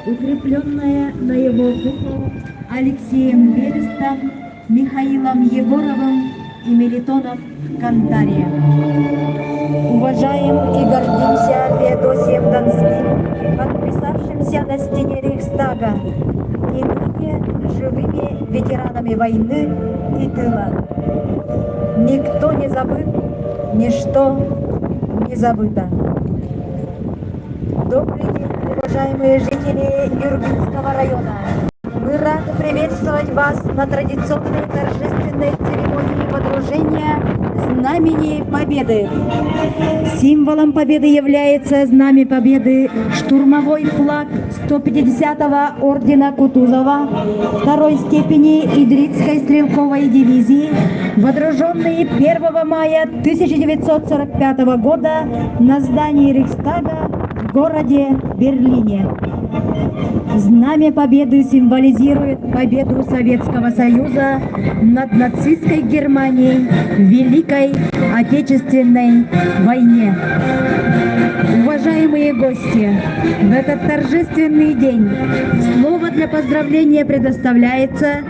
укрепленная на его купол Алексеем Берестом, Михаилом Егоровым и Мелитоном Кантарием. Уважаем и гордимся Феодосием Донским, подписавшимся на стене Рейхстага, и ныне живыми ветеранами войны и тыла. Никто не забыт, ничто не забыто. Добрый день, уважаемые жители Нюрбинского района. Мы рады приветствовать вас на традиционной торжественной церемонии водружения Знамени Победы. Символом победы является Знамя Победы, штурмовой флаг 150-го ордена Кутузова второй степени Идритской стрелковой дивизии, водруженный 1 мая 1945 года на здании Рейхстага в городе Берлине. Знамя Победы символизирует победу Советского Союза над нацистской Германией в Великой Отечественной войне. Уважаемые гости, в этот торжественный день слово для поздравления предоставляется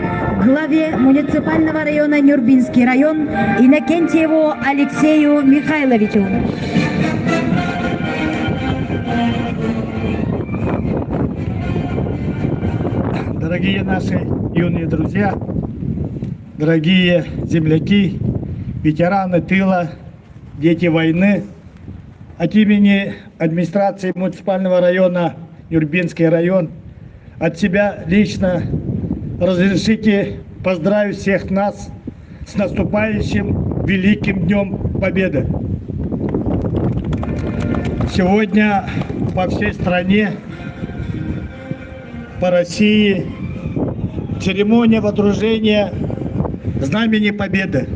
главе муниципального района Нюрбинский район Иннокентьеву Алексею Михайловичу. Дорогие наши юные друзья, дорогие земляки, ветераны тыла, дети войны, от имени администрации муниципального района Нюрбинский район, от себя лично разрешите поздравить всех нас с наступающим Великим Днем Победы. Сегодня по всей стране, по России, церемония водружения Знамени Победы.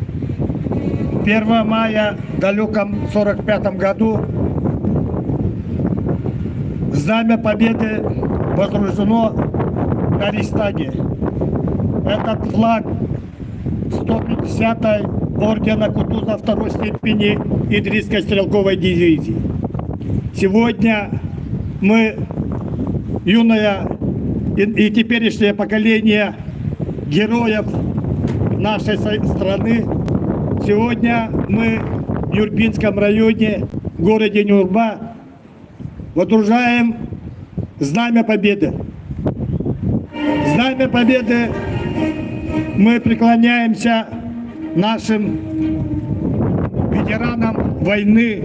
1 мая в далеком 1945 году Знамя Победы водружено на Рейхстаге. Этот флаг 150-й ордена Кутузова второй степени Идритской стрелковой дивизии. Сегодня мы, юное и теперешнее поколение героев нашей страны, сегодня мы в Нюрбинском районе, в городе Нюрба, водружаем Знамя Победы. Знамя Победы мы преклоняемся нашим ветеранам войны,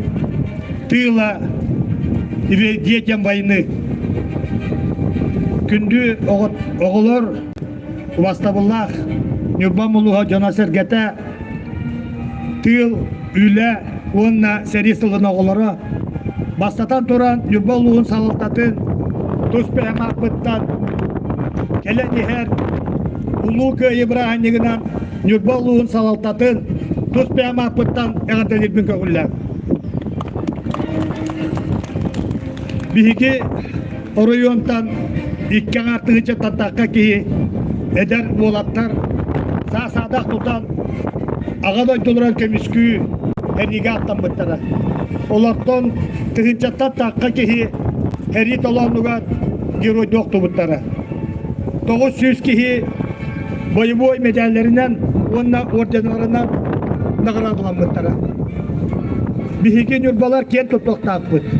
тыла и детям войны. Күнді оғылыр Вастабыллах Нюрбамулуға Джонасергете тыл, үлі, онна сәресілін оғылыры бастатан тұран Нюрбамулуғын салықтатын тұспәйім ақпыттан келен ехер Улуғы Ибраханегінен Нюрбамулуғын салықтатын тұспәйім ақпыттан әғантелербін көгілі. Биһиги оройонтан иккен артығычы тантаққа кейі әдер болаттар сасадақ тұтан ағадай тұлыран көміскү әріге аттан бұттара. Оларттан тұхынча тантаққа кейі әрі толануға герой доқты бұттара. 900 кейі боевой медаллерінен, онна орденларынан нағырадылан бұттара. Биһиги Нюрбалар кен тұттақтақ бұт.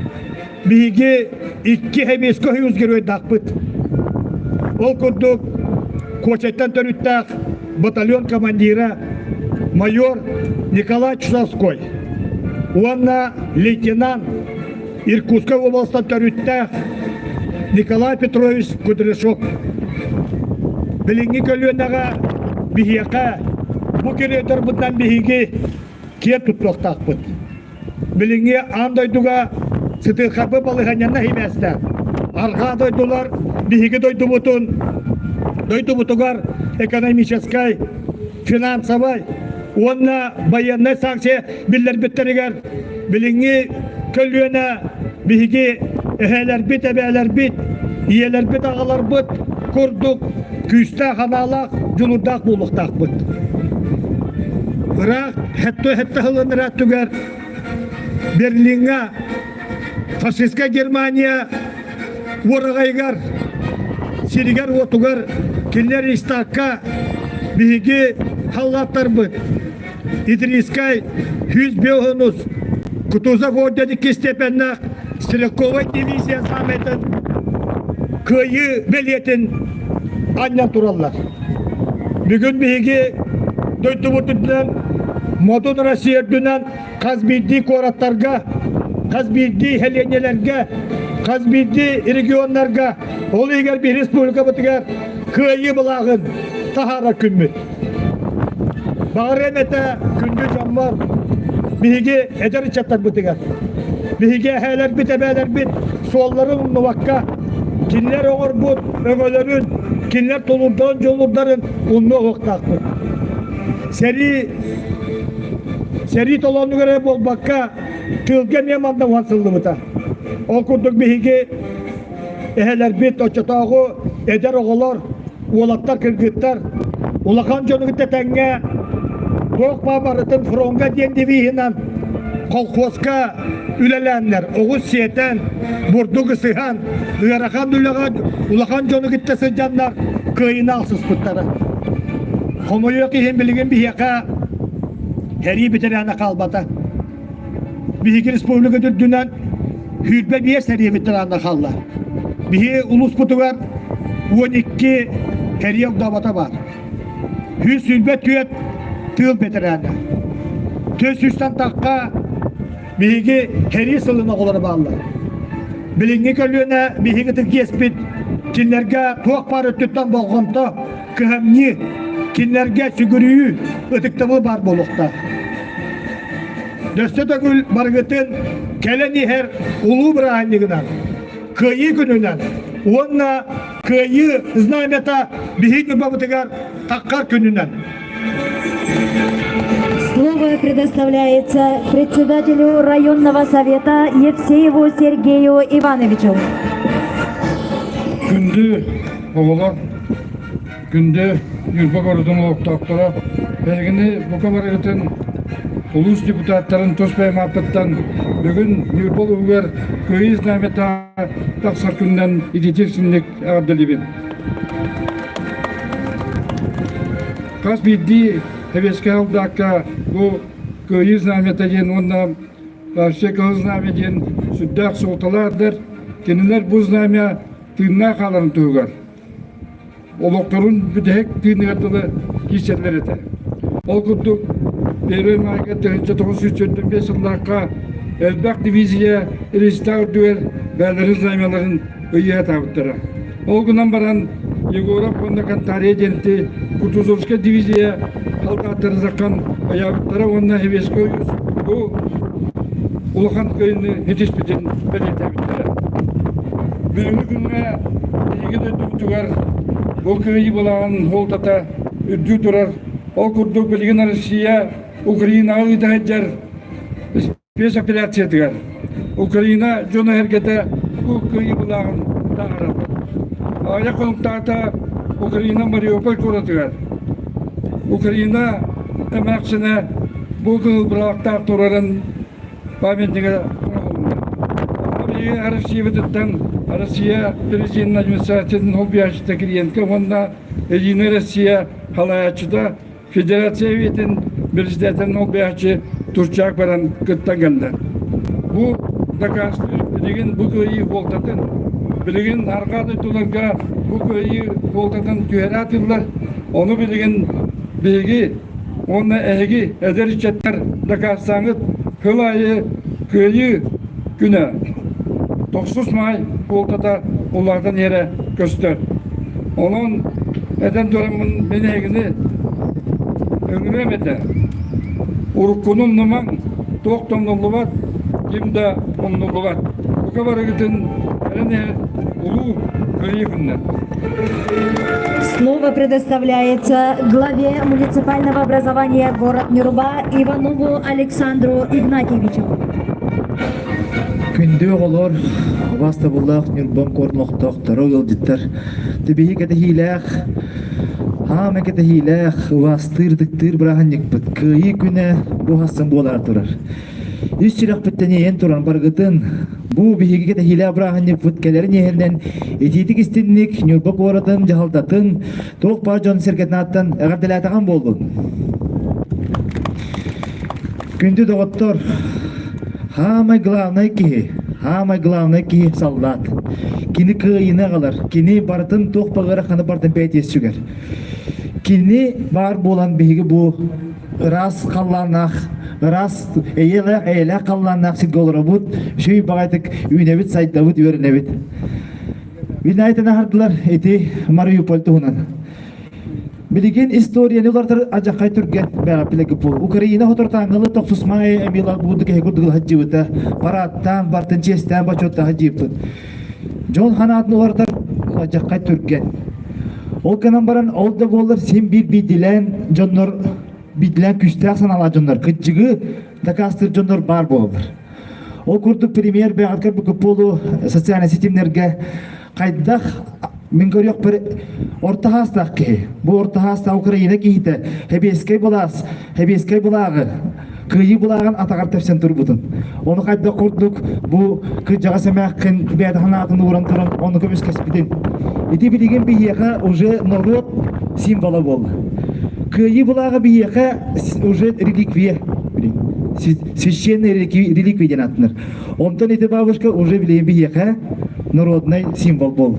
Биһиги 2-5 көйіз герой дақпыт. Ол күрдік Кочеттан төріттақ батальон командира майор Николай Чусовской. Онна лейтенант Иркутской областан төріттақ Николай Петрович Кудряшов. Біліңгі көлуенаға бігеқа бұ керетер бұтнан бігеге кен тұттақтақ бұт. Біліңгі андайдуға сытырқабы балығанянна хеместі. Арға дойдулар, бігеге дойду бұтын, дойду бұтығар экономическай, финансовай, онна военный санкция білдер біттерігер, біліңгі көлуена бігеге әхәлер бит, әбәлер бит, иелер бит, ағалар бұт, күрдік, күсті қаналақ, жұлырдақ болықтақ бұт. Бірақ, хәтті ғылын рәттігер, Берлинға, фашистка Германия орағайгар сиригер отугар кинлер истакка биги халлаттар быт. Идрискай хүз беохонус Кутуза водядики степеннах стрелковой дивизия саметін күйі белетін аннан тураллар. Бүгін биги дөйті бұтыдынан модун Россиядынан қазбидди кораттарға, қазбидди хеленелерге, қазбидди регионларға, ол егер бір республика бұтығар күйі бұлағын тахара күнмет. Бағыр әметі күнді жаммар биги эдер чаттар бұтығар. Биги әхәлер бит, әбәлер бит, солларын ұннываққа, кинлер оғыр бұт, өңөлерін, кинлер толурдан жолурдарын ұнны оқтақ бұт. Сәри толону көре болбаққа тылген еманда васылды бұта. Ол күрдік биги әхәлер бит, очатағы эдер оғылар, олаттар кіргіттар, улақан жонығытта тәңге Тоқ бабарытын фронға денді бейінен колхозға үлеләнлер, оғыз сиетен, бұрдығы сыған, ұярақан улақан жоны кіттесі жандар көйіні алсыз бұттары. Қомойы кейін білген бейеқа әри бітері ана қалбата. Бейгі республика дүрдінен хүрбе бейе сәрі бітері ана қалла. Бейі ұлыс бұтығар 12 әри оғдабата бар. Хүз сүрбет күйет тыл бетерәне. Төс үстен таққа бейгі хәри сылына қолары бағылар. Біліңгі көліне бейгі тік еспет, кинлерге тоқ бар өттіттен болғымта, көхімні, кинлерге сүгіріі өтіктімі бар болуқта. Дөсті төгіл барғытын кәлені әр ұлу бір айнығынан, көйі күнінен, онына көйі знамета бейгі бабытығар таққар күнінен. Слово предоставляется председателю районного совета Евсееву Сергею Ивановичу. Күнді оғылар, күнді Юрбак орудың оқтақтыра, бәлгіні бұқа барығытын ұлыс депутаттарын тоспай мапыттан бүгін Юрбак өңір көйіз нәмета тақсар күннен идетексінлік ағабдалибін. Қас бидді Хевеске алдаққа бұл көйіз нәмета ден, онна баршы көз нәме ден сүддақ соғталардыр, кенілер бұз нәме тыынна қаларын тұғығар. Олықтырын бүдәк тыынығардылы кесерлер еті. Ол күрдік Берөй майға 1935 жылдаққа әлбәқ дивизия рейстар дүер бәліріз нәмелерін өйе табыттыра. Ол күнан баран Егоров ондакан тария денті Кутузовска дивизия халқаттары заққан аяғыттары онна хевеске өйіз. Бұл ұлыған көйіні хетеспеден бәлет әбіттірі. Бүгінгі күнге егі дөтті бұтығар бұл көйі болаған олтата үрді тұрар. Ол күрдік білген Россия Украина ұйдағыджар спецоперация тігар. Украина жоны әргеті бұл көйі болаған тағарап. Аяқ қолықтағыта Украина Мариуполь көретігер. Украина әмәқсіне бұл күл біралықтар тұрарын памятнигі құнағылында. Россия бітіттен Россия президент администрацияның олбияшыда кіргенкі, онда Единая Россия халаячыда Федерация ветін президентінің олбияшы Турчак баран күттен келді. Бұл доказывает білген бұл көйі болтатын. Білген арқады тұларға бұл көйі болтатын түйері атылар. Оны білген білгі, оны әйгі әдерішеттер доказсаңыз қыл айы көйі күні 9 май болтата олардан ері көстір. Оның әден дөрімін мен әйгіні өңіремеді. Ұрыққының нұман тоқтан ұлы бат, кемді ұлы бат. Бұқа барығытын әріне ұлу көйі күннен. Слово предоставляется главе муниципального образования город Нюрба Иванову Александру Игнатьевичу. Күнді оғылар, баста бұллақ Нюрбан корнуқтақтары ұлдеттер. Түбейі кәді хейләқ, хам әкәді хейләқ, вастыр-дықтыр біраған екпіт. Көйі күні бұғасын болар тұрар. Үс сирақ біттіне ен тұран барғытын, Бу биһиге хиле абраханны футкелерин ehenden этитик истинник нюрбок оратын жахалтатын тоқ бар жон сергетнаттан эгерделатаган болду. Күндү доғоттор самый главный ки солдат. Кини кыйына калар, кини бартын тоқ багыра ханы бартын бәйтес сүгер. Кини бар болан биһиге бу раз қалланақ, раз эйле қалланақ сиголора бут, шүй багайтык үйнебит сайдабыт өрнебит. Винайтына хардылар эти Мариуполь туһунан. Билеген историяны улартыр ажакай түрген бәға пилеги бұл. Украина хотортаңылы 90 май эмилар буды кеге күрдігіл хаджибыта. Параттан, бартын честен бачотта хаджибыт. Жон ханатын улартыр ажакай түрген. Ол канан баран олды болыр сен bir бидилен жоннор бидилен күштәк санала жоннор. Кыджыгы такастыр жоннор бар болыр. Ол күрдік премьер бәғаткар бүкі болу социальный сетимлерге қайдақ мен көрөк бір орта хастақ ке. Бұл орта хаста Украина кейті. Хебескай бұлағы. Күйі бұлағын атағар тәпсен тұр бұтын. Оны қайда құрдық бұл күджаға сәмәққін бәді ханатын ұран тұрын, оны көмес кәспіден. Еті білеген бейеға уже народ символы болды. Күйі бұлағы бейеға уже реликвия. Священный реликвия ден атыныр. Онтан еті бабышқа уже білеген бейеға народный символ болды.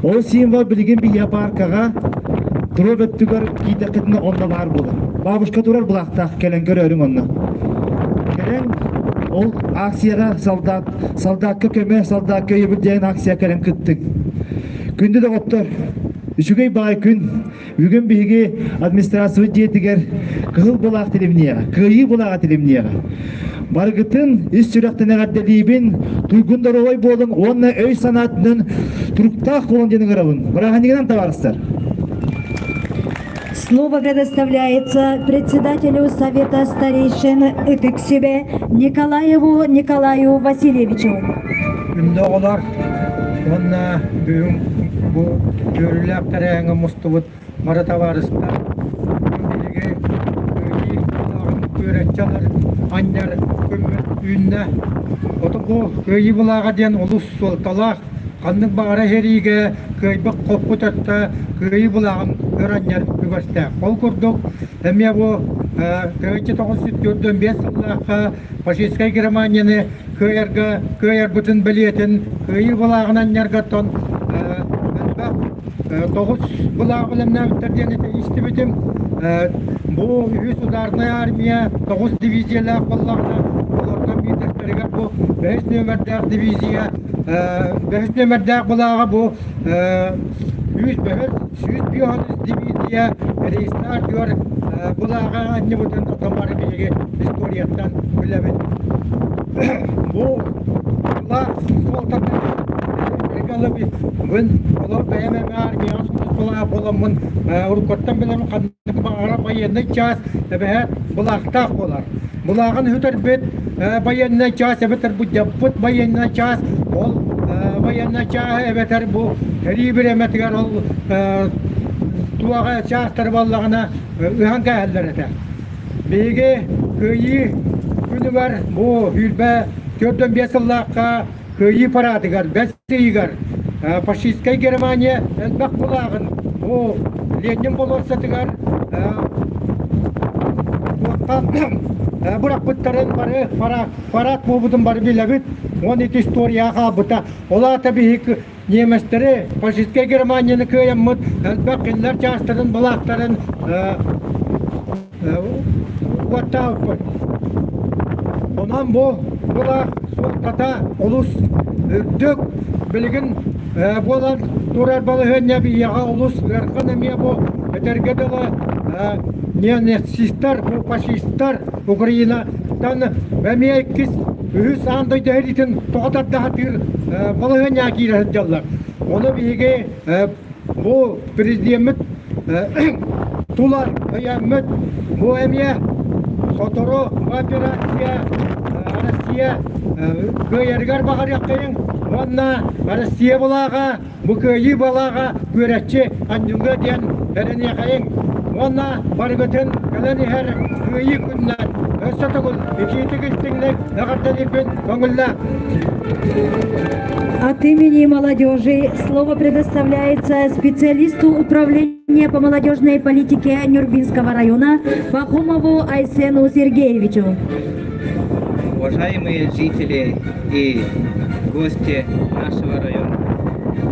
Ол символ білеген бейе паркаға тұрып өттігер кейті қытыны онда бар болды. Бабышқа тұрар бұлақтақ кәлін көрерің онны. Кәлін ол акцияға солдат көкеме, солдат көйі білдеген акция кәлін күттің. Күнді де қоптыр. Үшігей бай күн, бүгін бігі администрация жетігер кығыл бұлақ телемнеға, күйі бұлаға телемнеға. Барғытын үс сүректен әғарделейбін, тұйгындар олай болың, онына өй санатының тұрықтақ болын денің ұрабын. Біраған негенен табарыстар. Слово предоставляется председателю Совета старейшин ИТКСИБе Николаеву Николаю Васильевичу. Күнді олар, онына бүгін бұл көрілі тәрәңі мұстыбыт марата барыста. Күнділігі көйі бұлағын көретчалар, аннар көмір үйінне. Оты бұл көйі бұлаға ден ұлыс солталақ, қандың бағара жеріге көйбік қопқы төтті көйі бұлағын өраннар үгісті. Қол көрдік, әме бұл 1945 жыллаққа фашистскай Германияны көйер бұтын білетін көйі бұлағын аннарғаттан тоғыз бұлағы білімнен өттерден есті бітім. Бұл үз ударная армия 9 дивизиялақ бұлағына олардан бейдертеріге бұл 5 нөмірдәқ дивизия 5 нөмірдәқ бұлағы бұл 100 дивизия рейстар гөр бұлағы әнне бұтын отамары бейге историяттан білемін. Бұл бұлақ Бын олар бәйәмәмә армия асылы боламын ұрқоттан білемін қандық бағара байенный час әбәе бұлақтақ болар. Бұлағын хүтір бет байенный час әбәтір бұ жаппыт байенный час ол байенный час әбәтір бұ әрі бір әмәтігер ол туаға частар балағына ұханға әлдер әті. Бейге көйі күні бар бұ үлбә 4-5 жыллаққа көйі парадығар, бәстейгар. Фашистскай Германия әлбәк бұлағын, о, Ленин болырсатығар, бұрақ бұттарын бары, парад бұбыдың бары біләбіт, оны еті историяға бұта. Ола табиғи неместері, фашистскай Германияны көйен мұд, әлбәк еллер частарын, бұлақтарын ұаттауып бұд. Онан бұлақ солтата, ұлыс, үрдік, білігін болан турар балығын бияға ұлыс өрқын әме бұл әтергеділі нацистар, фашистар Украинатан әме әккіз үз андайды әретін тоғатарды хатыр балығын әкейір жаллар. Оны бейге бұл президент тулар өйәммет бұл әме сотору операция Россия көйергер бағар яққайын онна Россия бұлаға, бұкөйі бұлаға көретші анныңға ден әріне қайын. Онна барғытын Bilən her kıyı gündən Ösatagul, икитигистиңнег, нагардалипен, көңіллә. От имени молодежи слово предоставляется специалисту управления по молодежной политике Нюрбинского района Пахомову Айсену Сергеевичу. Уважаемые жители и гости нашего района,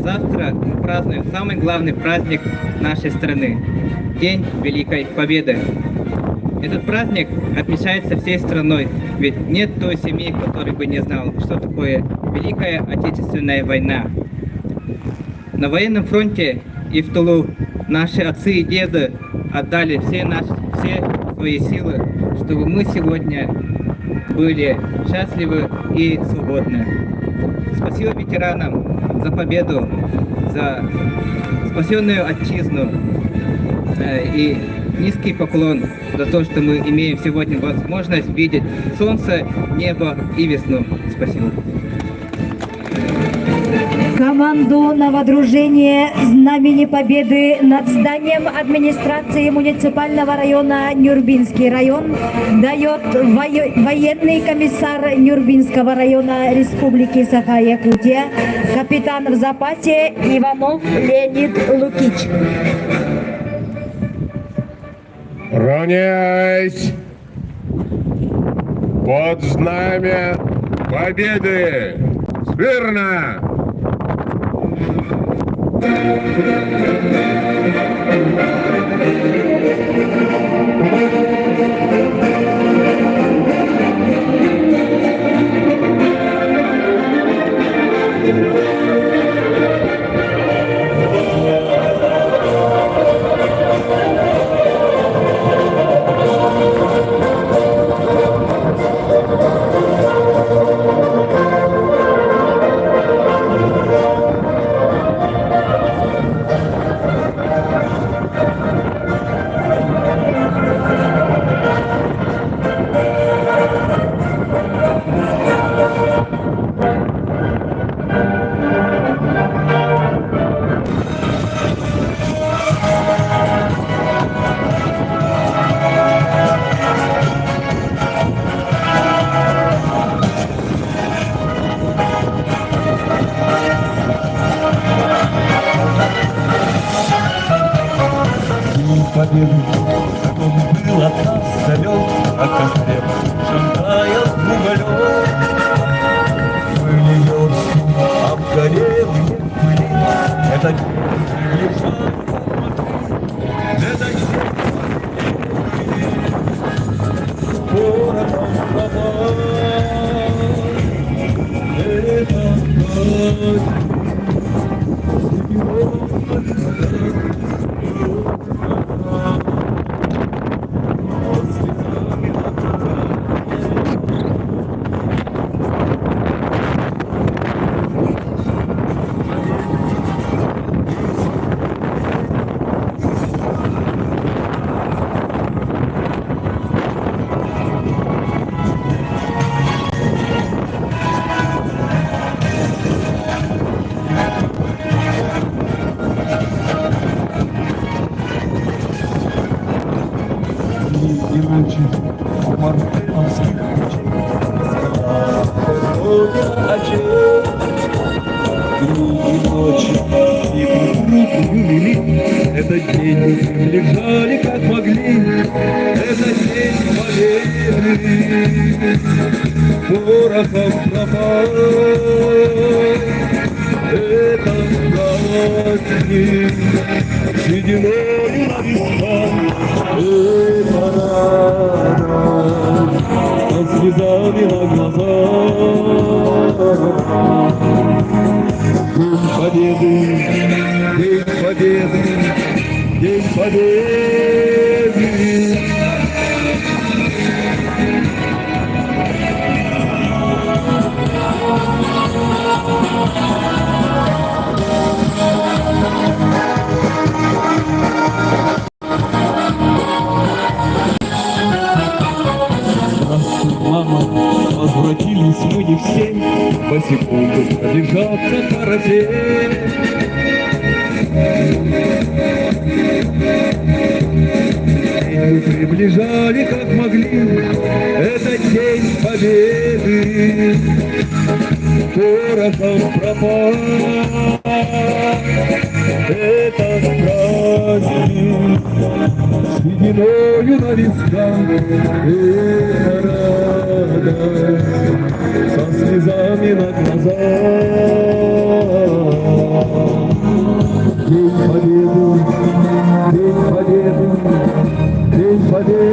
завтра мы празднуем самый главный праздник нашей страны – День Великой Победы. Этот праздник отмечается всей страной, ведь нет той семьи, которая бы не знала, что такое Великая Отечественная война. На военном фронте и в тылу наши отцы и деды отдали все свои силы, чтобы мы сегодня были счастливы и свободны. Спасибо ветеранам за победу, за спасенную отчизну и низкий поклон за то, что мы имеем сегодня возможность видеть солнце, небо и весну. Спасибо. Команду на водружение Знамени Победы над зданием администрации муниципального района Нюрбинский район дает военный комиссар Нюрбинского района Республики Саха-Якутия, капитан в запасе Иванов Леонид Лукич. Равняйсь под знамя победы! Смирно! Победы, он был от нас далек, а костре шагает уголек. Были версты, обгорелые пыли, это лежал, это городом пропал, и раньше мартыновских дни и ночи, и руку вели. Этот день лежали как могли, это день победы. Порохом пропал, это праздник, сединою на висках, это радость, со слезами на глазах. День победы, день победы, день победы. Мама, возвратились мы не все, босиком пробежаться карусель. лежали как могли. Это день победы, порохом пропал. Этот праздник с сединою на висках, это радость со слезами на глазах. День победы, день победы, день победы.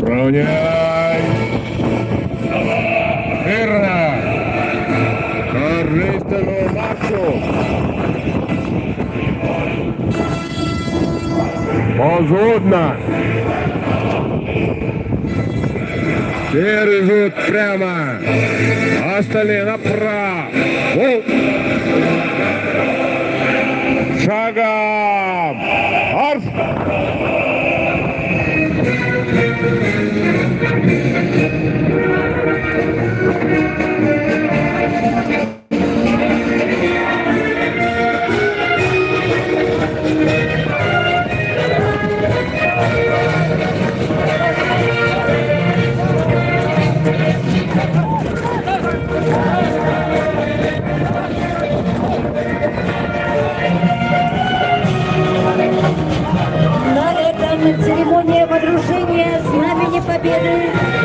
Равняй! Мирно! Торжественному маршу! Позудно! Все идут прямо, остальные направо. Шагом! Марш! На этом церемония водружения Знамени Победы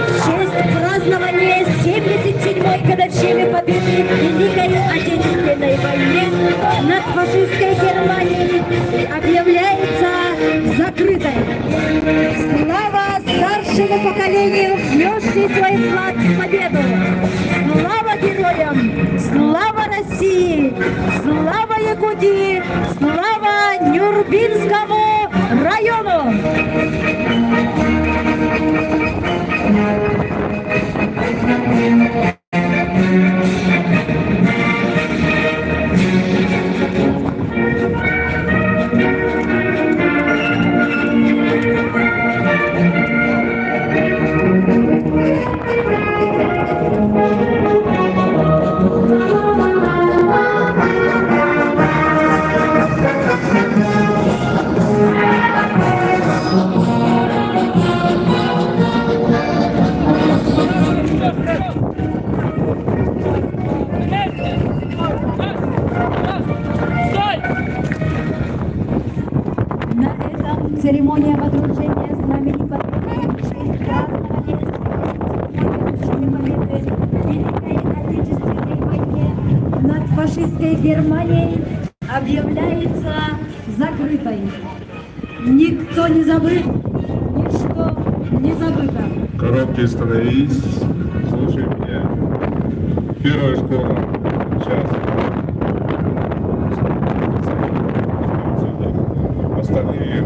в честь празднования 77-й годовщины Победы в Великой Отечественной войне над фашистской Германией объявляется закрытой. Слава старшему поколению, внесший свой вклад в победу! Слава героям! Слава России! Слава Якутии! Слава Нюрбинскому району! На этом церемония водружения Знамени Победы в честь празднования 77-й годовщины Победы в Великой Отечественной войне над фашистской Германией объявляется закрытой. Никто не забыт, ничто не забыто. Коробки становись, слушай меня. Первая школа, сейчас. Остальные